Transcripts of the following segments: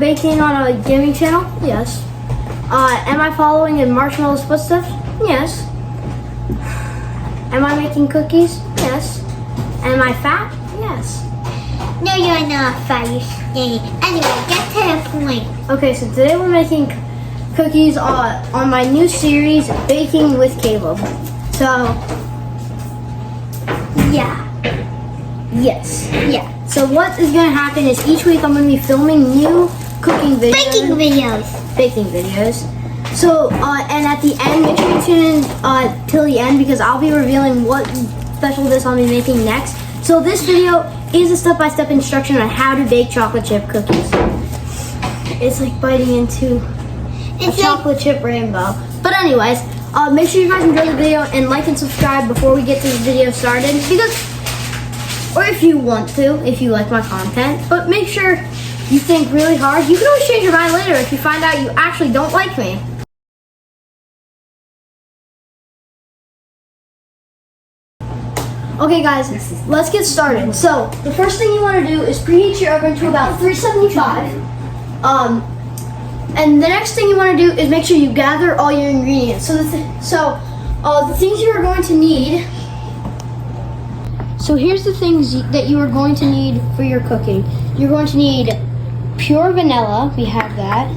baking on a gaming channel? Yes. Am I following in Marshmallow's footsteps? Yes. Am I making cookies? Yes. Am I fat? Yes. No, you're not fat. You're skinny. Anyway, get to the point. Okay, so today we're making cookies on my new series, Baking with Caleb. So, Yeah. yes. Yeah. So what is going to happen is each week I'm going to be filming new cooking videos. Baking videos. Baking videos. So, and at the end, make sure you tune in till the end because I'll be revealing what special dish I'll be making next. So this video is a step-by-step instruction on how to bake chocolate chip cookies. It's like biting into a chocolate chip rainbow. But anyways, make sure you guys enjoy the video and like and subscribe before we get this video started. Or if you want to, if you like my content. But make sure you think really hard. You can always change your mind later if you find out you actually don't like me. Okay guys, let's get started. So, the first thing you want to do is preheat your oven to about 375. And the next thing you want to do is make sure you gather all your ingredients. So, the things you are going to need. So here's the things that you are going to need for your cooking. You're going to need pure vanilla. We have that.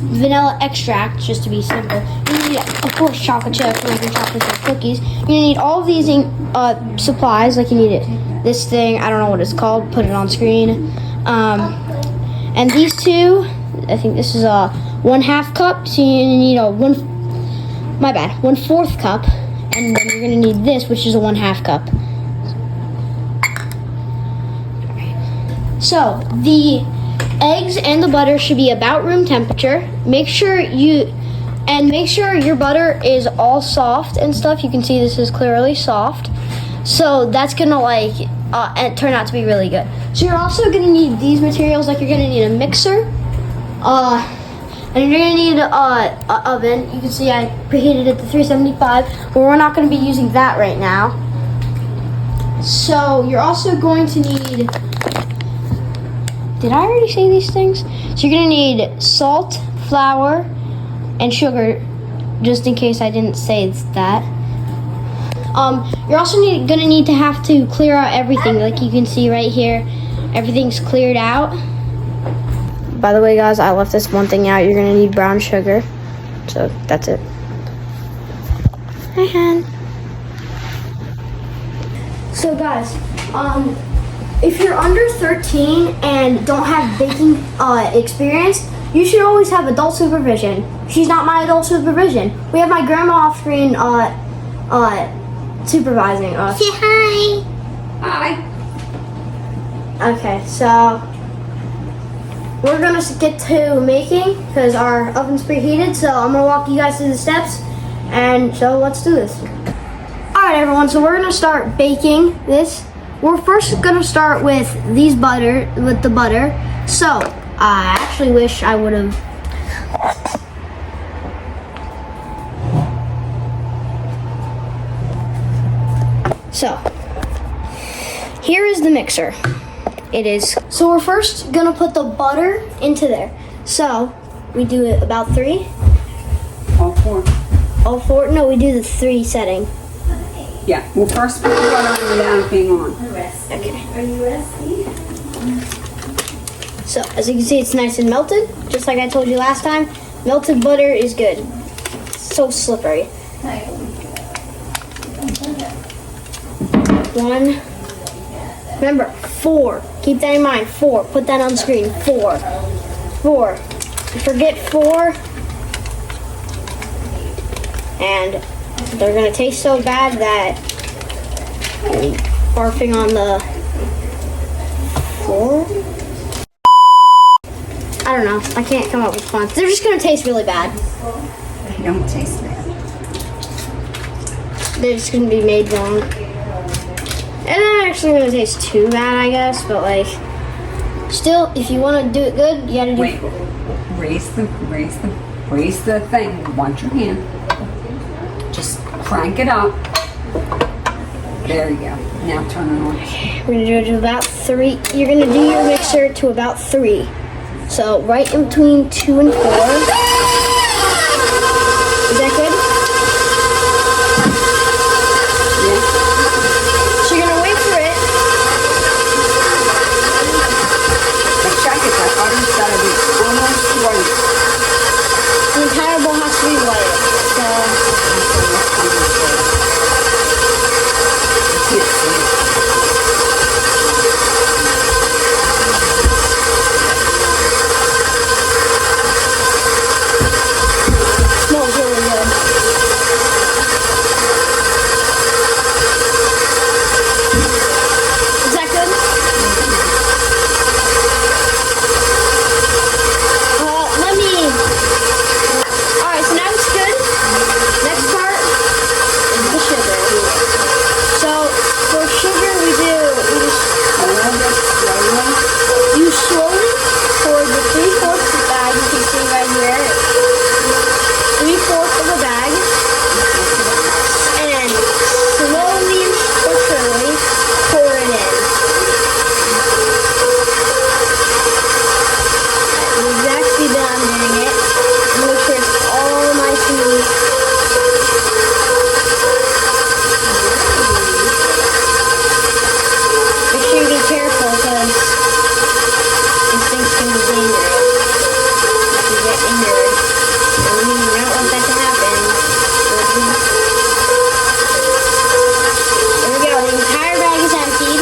Vanilla extract, just to be simple. You need, of course, chocolate chips, like your chocolate chip cookies. You're gonna need all of these supplies, like you need this thing, I don't know what it's called, put it on screen. And these two, I think this is a 1/2 cup, so you need a 1/4 cup. And then you're gonna need this, which is a 1/2 cup. So, the eggs and the butter should be about room temperature. Make sure your butter is all soft and stuff. You can see this is clearly soft. So that's gonna turn out to be really good. So you're also gonna need these materials, like you're gonna need a mixer, and you're gonna need an oven. You can see I preheated it to 375, but we're not gonna be using that right now. So you're also going to need, did I already say these things? So you're gonna need salt, flour, and sugar, just in case I didn't say that. You're also gonna need to have to clear out everything, like you can see right here. Everything's cleared out. By the way, guys, I left this one thing out. You're gonna need brown sugar. So that's it. Hi, Han. So guys, if you're under 13 and don't have baking experience, you should always have adult supervision. She's not my adult supervision. We have my grandma off screen supervising us. Say hi. Hi. Okay, so we're gonna get to making because our oven's preheated. So I'm gonna walk you guys through the steps, and so let's do this. All right, everyone. So we're gonna start baking this. We're first gonna start with the butter. So I actually wish I would have. So here is the mixer. It is. So we're first gonna put the butter into there. So we do it about 3. All 4. All 4? No, we do the 3 setting. Yeah. Well, first put the butter on without it being on. Okay. Are you ready? So as you can see, it's nice and melted, just like I told you last time. Melted butter is good. It's so slippery. 1. Remember, 4. Keep that in mind. 4. Put that on screen. 4. 4. Forget 4. And they're gonna taste so bad that you're barfing on the floor. I don't know. I can't come up with fun. They're just gonna taste really bad. They don't taste bad. They're just gonna be made wrong. And they're not actually gonna taste too bad, I guess, but like, still, if you wanna do it good, you gotta do. Wait. Raise the thing. Watch your hand. Just crank it up. There you go. Now turn it on. We're gonna do it to about 3. You're gonna do your mixer to about 3. So right in between 2 and 4. Is that good? Yeah. So you're gonna wait for it. But check it. That butter's gotta be almost white. The entire bowl has to be white. So Yes. smells really good. Is that good? Let me. Alright, so now it's good. Next part is the sugar. So for sugar we just you slowly pour the 3/4 bag, you can see right here. 3/4 of a bag. And then slowly or surely pour it in. The exact speed that I'm doing it. Make sure it's all nice and neat. Make sure you be careful because this thing's can be dangerous. If you get injured. And we don't want that to happen. There we go. The entire bag is emptied.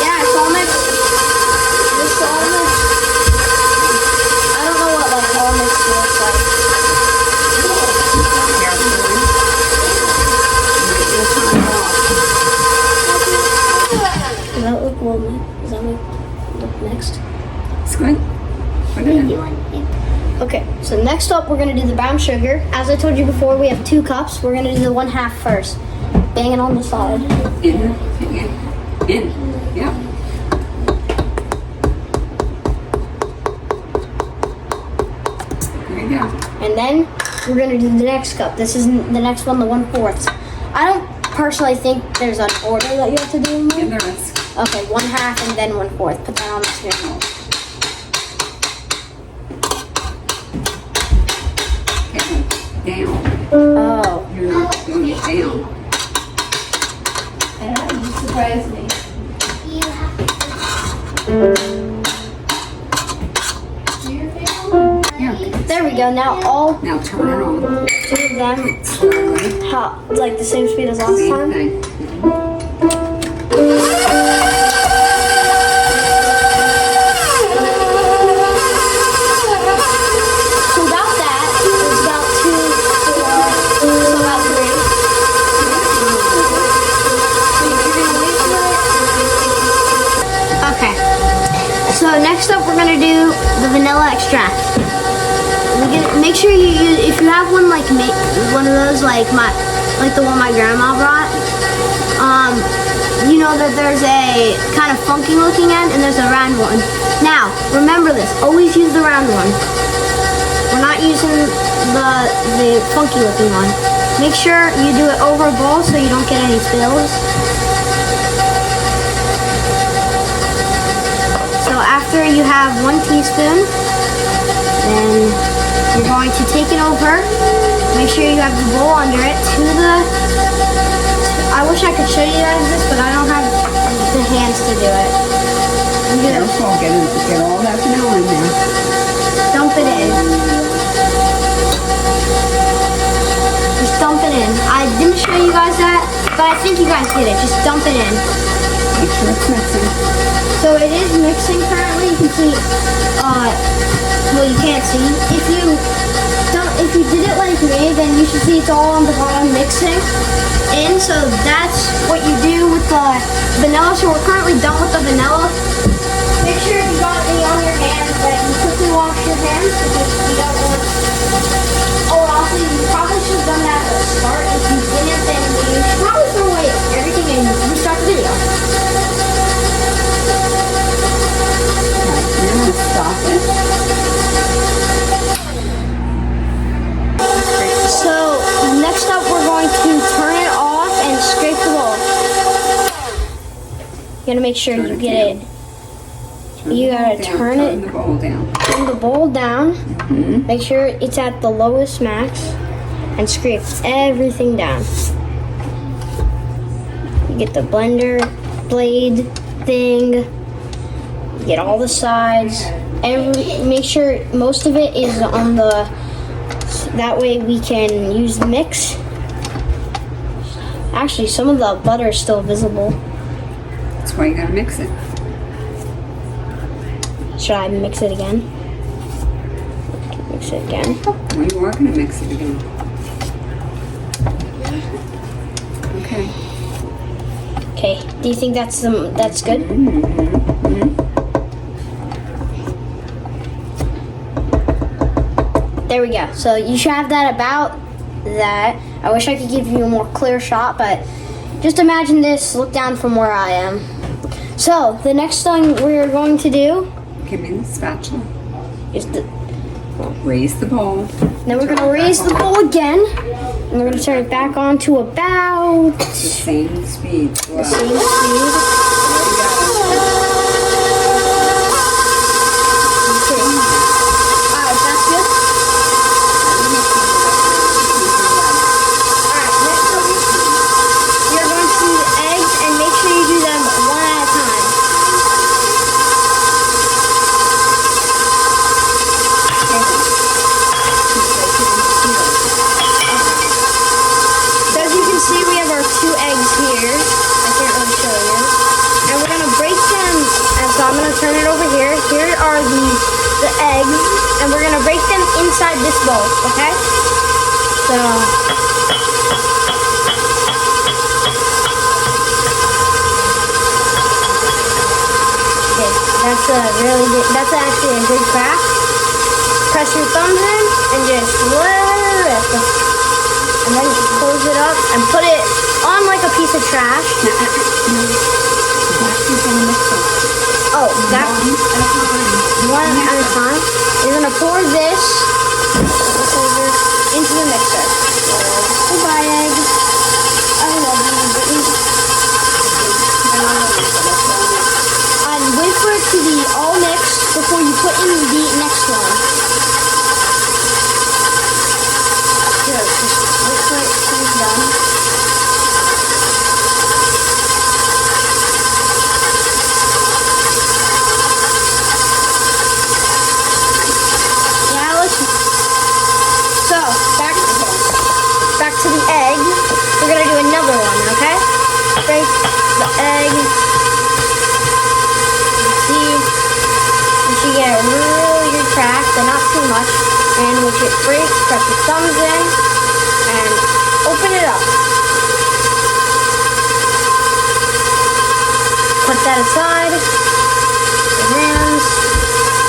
Yeah, it's all mixed. It's all mixed. I don't know what like all mixed looks like. Does that look well? Does that look next? It's good. Put it in. Okay, so next up we're gonna do the brown sugar. As I told you before, we have 2 cups. We're gonna do the 1/2 first. Bang it on the side. In. Yep. There you go. And then we're gonna do the next cup. This is the next one, the 1/4. I don't personally think there's an order that you have to do. And there is. Okay, 1/2 and then 1/4. Put that on the screen. Down. Oh. You're not doing it down. You surprised me. You have Here. There we go. Now all Now turn it on. 2 of them Slowly. hot, like the same speed as last Same time. thing. So about that, it's about 2, 4, so about 3. Okay. So next up, we're gonna do the vanilla extract. Make sure you use, if you have one like one of those like the one my grandma brought. You know that there's a kind of funky looking end and there's a round one. Now remember this. Always use the round one. We're not using the funky looking one. Make sure you do it over a bowl so you don't get any spills. So after you have 1 teaspoon, then you're going to take it over. Make sure you have the bowl under it to the. I wish I could show you guys this, but I don't have the hands to do it. I'm gonna Careful, get all that vanilla in there. dump it in. Just dump it in. I didn't show you guys that, but I think you guys get it. Just dump it in. Make sure it's mixing. So it is mixing currently. You can see, well, you can't see. If you did it like me, then you should see it's all on the bottom mixing in. So that's what you do with the vanilla. So we're currently done with the vanilla. Make sure if you got any on your hands that you quickly wash your hands because you don't want. Oh, also you probably should have done that at the start. If you didn't, then you should probably throw away everything and restart the video. Now stop it. gotta make sure Turn you it get down. it. Turn You the gotta bowl down, turn turn it. the bowl down. Turn the bowl down. Mhm. Make sure it's at the lowest max, and scrape everything down. You get the blender blade thing. You get all the sides. Make sure most of it is on the. That way we can use the mix. Actually, some of the butter is still visible. That's why you gotta mix it. Should I mix it again? Mix it again. Well, you are gonna mix it again. Okay. Okay. Do you think that's good? There we go. So you should have that about that. I wish I could give you a more clear shot, but just imagine this. Look down from where I am. So the next thing we're going to do Give me the spatula. is Raise the bowl. then we're gonna raise the bowl again, and we're gonna turn it back on to about The same speed. Slow. the same speed. Okay. Alright, that's good. Alright, next up, you're going to do the eggs, and make sure you do them one at a time. So as you can see, we have our 2 eggs here. I can't really show you. And we're gonna break them, and so I'm gonna turn it over here. Here are the eggs, and we're gonna break them inside this bowl, okay? So okay, that's actually a good crack. Press your thumbs in and just let it rip. And then you close it up and put it on like a piece of trash. Oh, that one at a time. You're gonna pour this over into the mixer. Goodbye, egg. I love you, Brittany. And wait for it to be all mixed before you put in the next one. Good. Just wait for it to be done. Yeah, so back to the egg. We're gonna do another one, okay? Break the egg. See, you should get a really good crack, but not too much. And once it breaks, press your thumbs in and open it up. Put that aside. Your hands.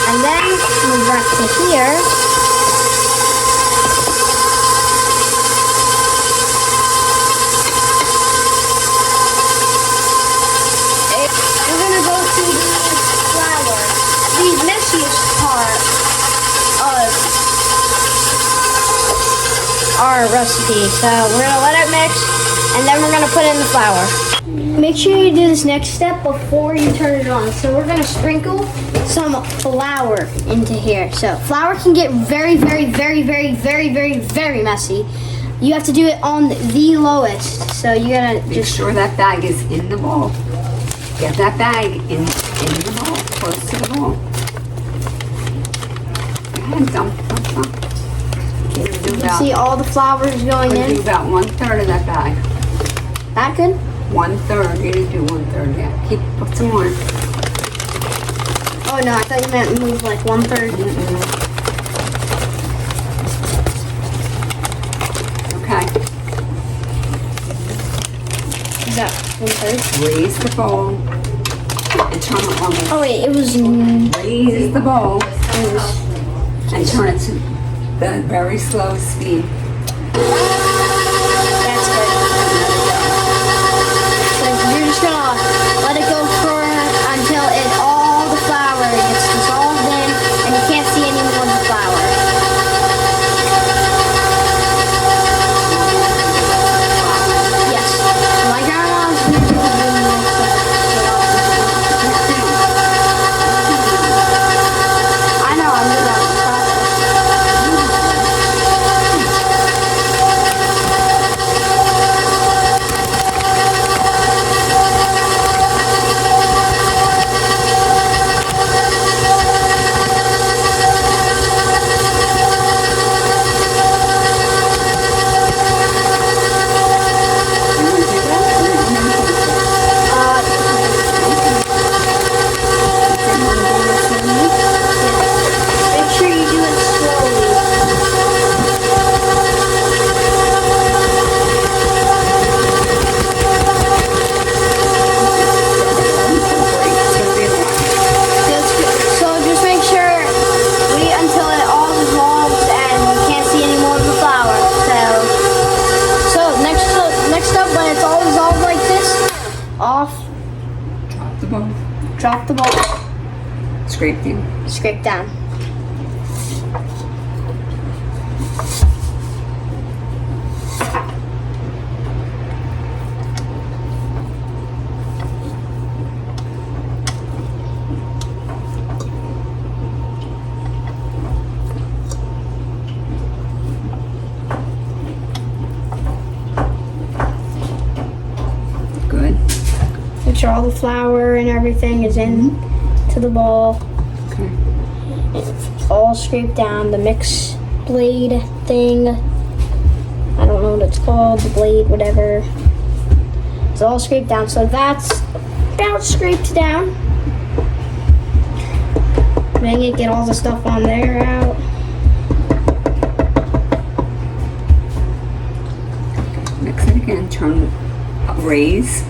And then move back to here. We're gonna go to the flour. The messiest part of our recipe. So we're gonna let it mix, and then we're gonna put in the flour. Make sure you do this next step before you turn it on. So we're gonna sprinkle some flour into here. So flour can get very, very, very, very, very, very, very messy. You have to do it on the lowest. So you gotta Make just sure that bag is in the bowl. Get that bag in the bowl, close to the bowl. Go ahead, dump. We're gonna do about, see all the flour is going we're gonna do in. about 1/3 of that bag. That good? 1/3. You need to do 1/3. Yeah. Put some more. Oh no, I thought you meant move like 1/3. Okay. Is that 1/3? Raise the bowl and turn it on. Oh wait, it was. Raise the bowl and turn it to the very slow speed. That's good. So you're just gonna let it go for until all the flour gets dissolved in and you can't see any more of the flour. Yes. My grandma's usually doing this. off, Drop the bowl. drop the ball, Scrape down. scrape down. Good. Make sure all the flour and everything is in to the bowl. Okay. It's all scraped down. The mix blade thing. I don't know what it's called. The blade, whatever. It's all scraped down. So that's about scraped down. Bang it, get all the stuff on there out. Mix it again. Turn. Raise.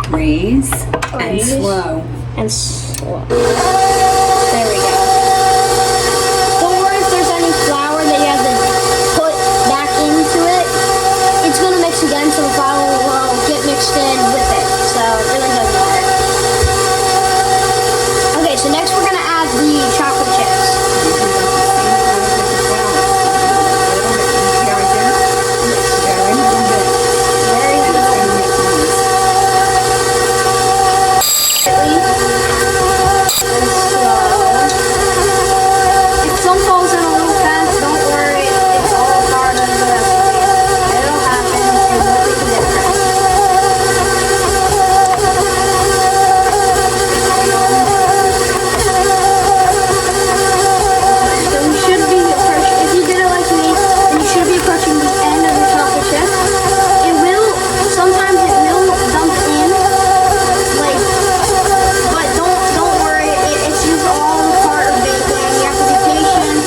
Raise. And Raise. slow. And slow. There we go. Don't worry if there's any flour that you have to put back into it. It's gonna mix again, so the flour will get mixed in with it. So it really doesn't matter. Okay, so next we're gonna add the chocolate chips. Very gently and slow. If some falls in a little fast, don't worry. It's all part of the recipe. It'll happen. It won't make a difference. So you should be approaching, if you did it like me, then you should be approaching the end of your chocolate chip. It will, sometimes it will dump in, like, but don't worry, it's just all part of baking. You have to be patient.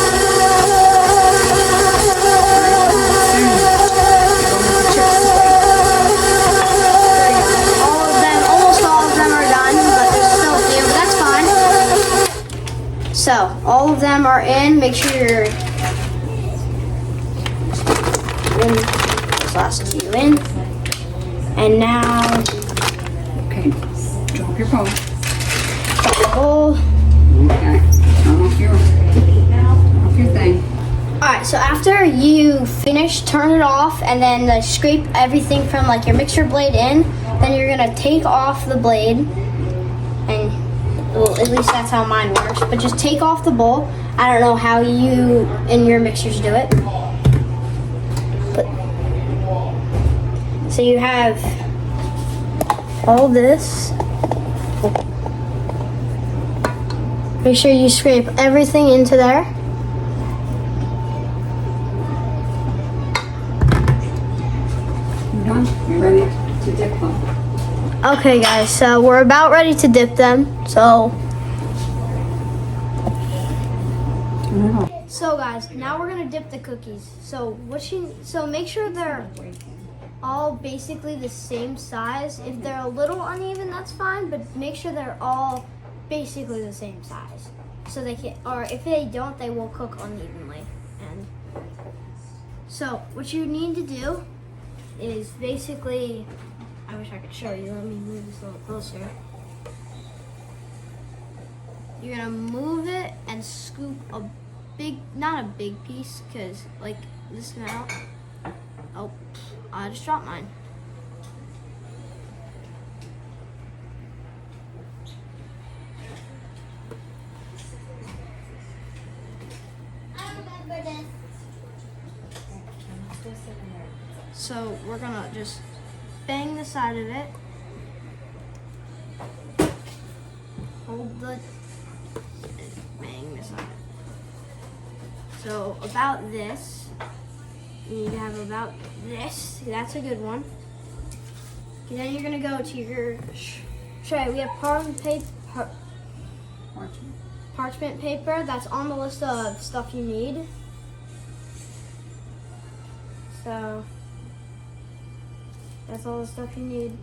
All of them, almost all of them are done, but there's still a few, but that's fine. So, all of them are in. Make sure you're in this last few in. And now, Okay. Drop your bowl. the bowl. Okay. Turn off your thing. Alright, so after you finish, turn it off and then scrape everything from like your mixer blade in. Then you're gonna take off the blade, and well, at least that's how mine works. But just take off the bowl. I don't know how you and your mixers do it. But so you have all this. Make sure you scrape everything into there. You done? You ready to dip them? Okay guys, so we're about ready to dip them. So guys, now we're gonna dip the cookies. So make sure they're all basically the same size. If they're a little uneven, that's fine, but make sure they're all basically the same size. So they can, or if they don't, they will cook unevenly. And so what you need to do is basically, I wish I could show you. Let me move this a little closer. You're gonna move it and scoop a big, not a big piece, cause like this amount. Oh, I just dropped mine. I remember this. So we're gonna just bang the side of it. Hold the, bang the side. So about this, you need to have about this. That's a good one. And then you're gonna go to your tray. We have parchment paper. That's on the list of stuff you need. So that's all the stuff you need.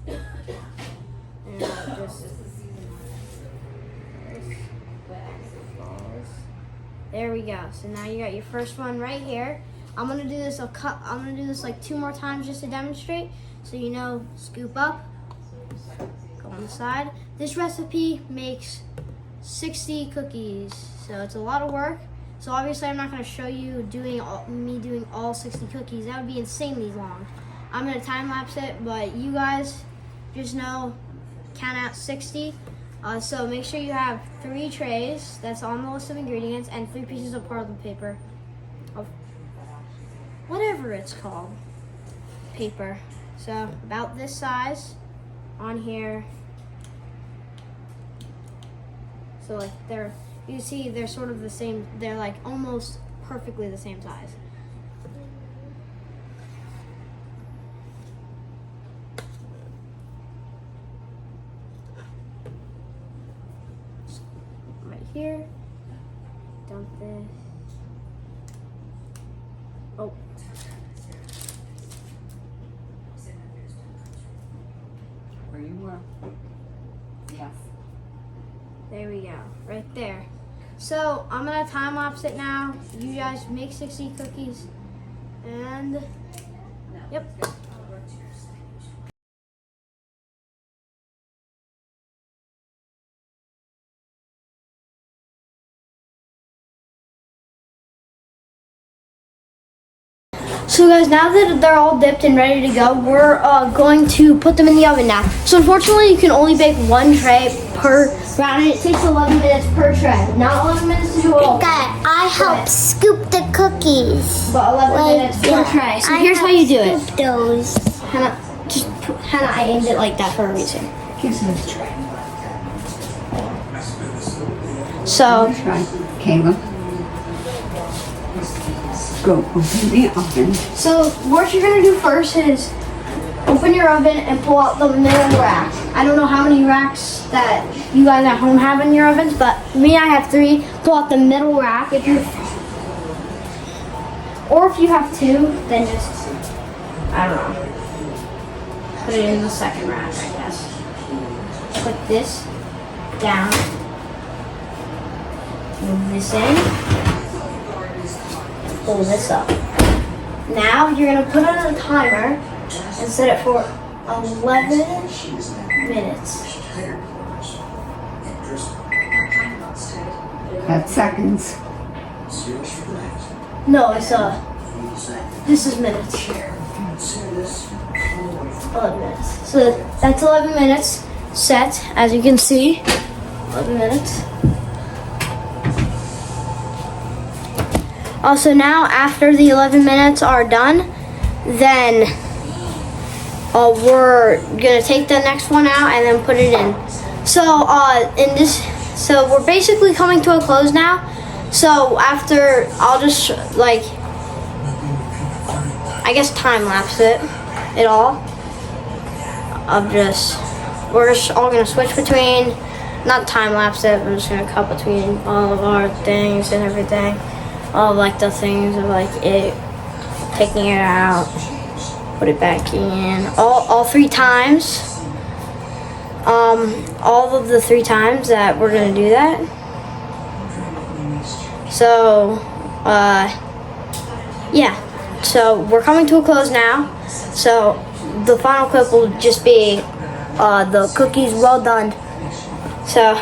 And I'll just there we go. So now you got your first one right here. I'm gonna do this. I'm gonna do this like 2 more times just to demonstrate. So you know, scoop up, go on the side. This recipe makes 60 cookies, so it's a lot of work. So obviously I'm not going to show you doing all 60 cookies. That would be insanely long. I'm going to time lapse it, but you guys just know, count out 60. So make sure you have 3 trays, that's on the list of ingredients, and 3 pieces of parchment paper, of whatever it's called, paper. So about this size on here. So like you see they're sort of the same, they're like almost perfectly the same size. Right here, dump this. Oh. Where you were. Yes. There we go, right there. So I'm gonna time lapse it now. You guys make 60 cookies, and yep. So guys, now that they're all dipped and ready to go, we're going to put them in the oven now. So unfortunately, you can only bake 1 tray per round, and it takes 11 minutes per tray. Not 11 minutes to do all. God, I help scoop the cookies. But 11 minutes per tray. So here's how you do it. Scoop those. Hannah, I aimed it like that for a reason. Here's the tray. So, Try, Caleb. Go open the oven. so what you're gonna do first is open your oven and pull out the middle rack. I don't know how many racks that you guys at home have in your ovens, but me, I have 3. Pull out the middle rack. If you have 2, then just, I don't know, put it in the second rack, I guess. Put this down. Move this in. Pull this up. Now you're gonna put on a timer and set it for 11 minutes. That's seconds. No, it's this is minutes. 11 minutes. So that's 11 minutes set, as you can see. 11 minutes. Also now, after the 11 minutes are done, then we're gonna take the next one out and then put it in. So so we're basically coming to a close now. So after, I'll just like, I guess time lapse it all. We're just all gonna switch between, not time lapse it, we're just gonna cut between all of our things and everything. All of like the things of like it, taking it out, put it back in, all 3 times. All of the 3 times that we're gonna do that. So, yeah. So we're coming to a close now. So the final clip will just be the cookies well done. So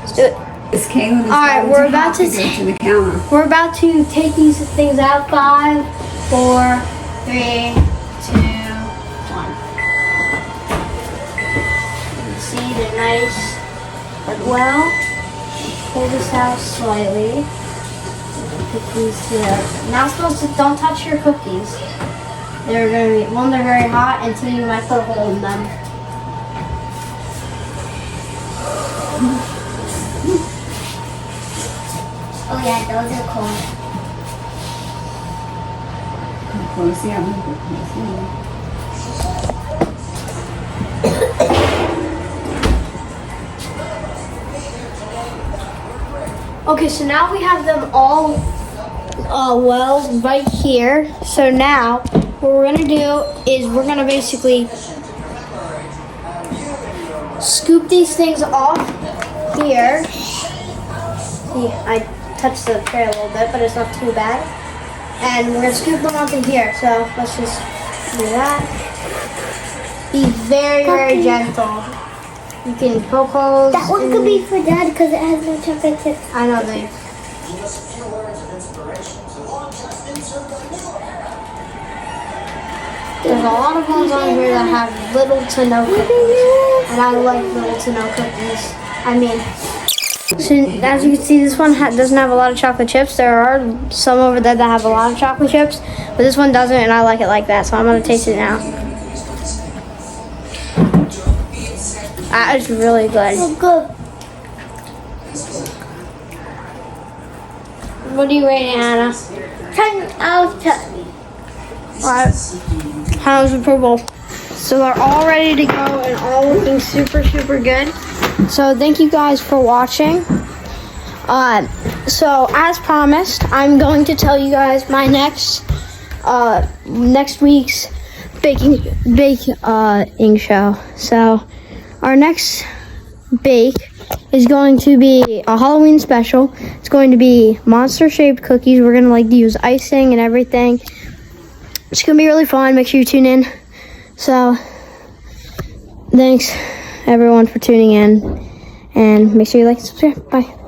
let's do it. Is Caleb is Alright, going we're to about have to go to the counter. We're about to take these things out. 5, 4, 3, 2, 1. You can see they're nice, but well. Pull this out slightly. Put these here. Now supposed to don't touch your cookies. They're gonna be they're very hot, and 2, you might put a hole in them. Oh yeah, those are cool. Close the oven. Okay, so now we have them all well right here. So now what we're gonna do is we're gonna basically scoop these things off here. See, I touched the tray a little bit, but it's not too bad. And we're gonna scoop them onto here. So let's just do that. Be very, very gentle. You can poke holes. That one could be for Dad because it has no chocolate chips. I know they. There's a lot of ones on here that have little to no cookies, and I like little to no cookies. I mean, so as you can see, this one doesn't have a lot of chocolate chips. There are some over there that have a lot of chocolate chips, but this one doesn't, and I like it like that. So I'm gonna taste it now. That is really good. Oh, good. What do you rate it, Hannah? 10 out of 10. Alright, Hannah's approval. So they're all ready to go and all looking super, super good. So thank you guys for watching. So as promised, I'm going to tell you guys my next week's baking show. So our next bake is going to be a Halloween special. It's going to be monster shaped cookies. We're gonna use icing and everything. It's gonna be really fun. Make sure you tune in. So thanks everyone for tuning in, and make sure you like and subscribe. Bye.